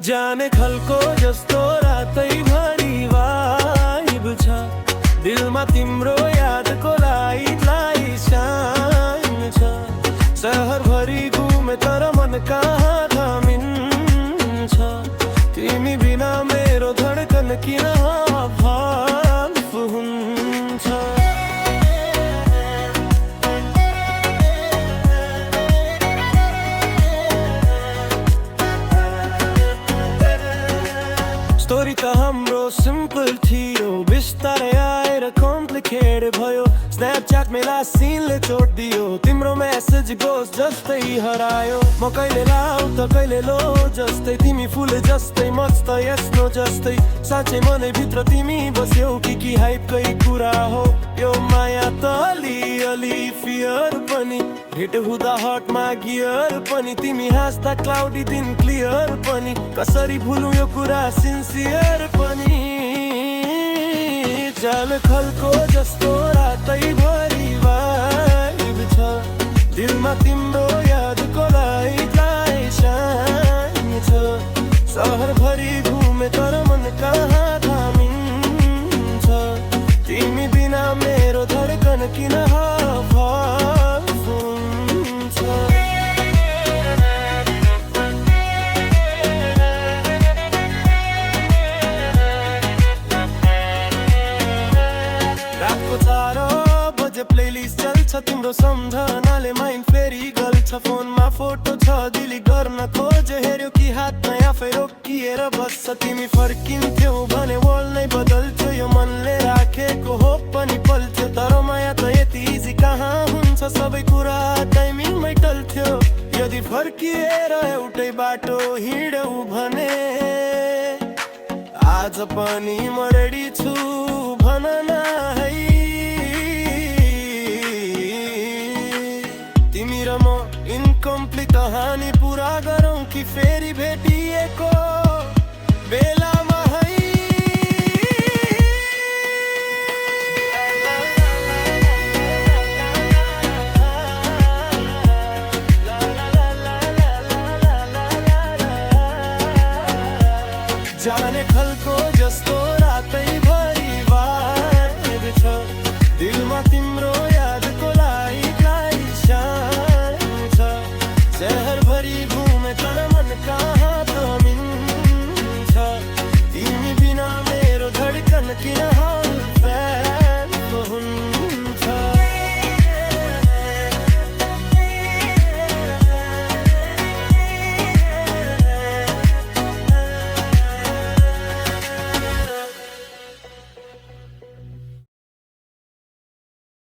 जाने खलको जस्तो रातैभरि वाइब छ दिलमा तिम्रो यादको लाइटलाई साइन छ सहरभरि घुमे तर मन कहाँ थमिन्छ तिमी बिना मेरो धडकन किन हाफ हुन्छ स्टोरी त हाम्रो सिम्पल थियो बिस्तारै आएर कम्प्लिकेट भयो स्न्यापच्याट मेला सिनले चोट दियो तिम्रो मेसेज गोस जस्तै हरायो म कहिले लाउ त कहिले लो जस्तै तिमी फुल जस्तै मस्त यस्तो जस्तै साँच्चै मनै भित्र तिमी बस्यौ कि हाइपकै कुरा हो यो माया त अलि फियर पनि हिट हुँदा हटमा गियर पनि तिमी हाँस्दा क्लाउडी दिन क्लियर पनि कसरी भुलौँ यो कुरा सिन्सियर पनि जाल खलको जस्तो रातैभरि वाइब छ दिलमा तिम्रो यादको लाइटलाई साइन छ सहरभरि घुमे तर मन कहाँ थामिन्छ तिमी बिना मेरो धडकन किन हाफ हुन्छ रातको 4 बजे प्लेलिस्ट चल्छ तिम्रो सम्झनाले माइन्ड फेरि गल्छ फोनमा फोटो छ डिलिट गर्न खोजे हेर्यो कि हातमा आफै रोकिएर बस्छ तिमी फर्किन्थ्यौ भने वर्ल्ड नै बदल्थ्यो यो मनले राखेको होप पनि पल्थ्यो तर माया त यति इजी कहाँ हुन्छ सबै कुरा टाइमिङमै टल्थ्यो यदि फर्किएर एउटै बाटो हिँड्यौ भने आज पनि म रेडी छु भन न है तिमी र म इन्कम्प्लिट कहानी पुरा गरौँ कि फेरि भेटिएको बेलामा है जाने खलको जस्तो रातैभरि वाइब छ दिलमा तिम्रो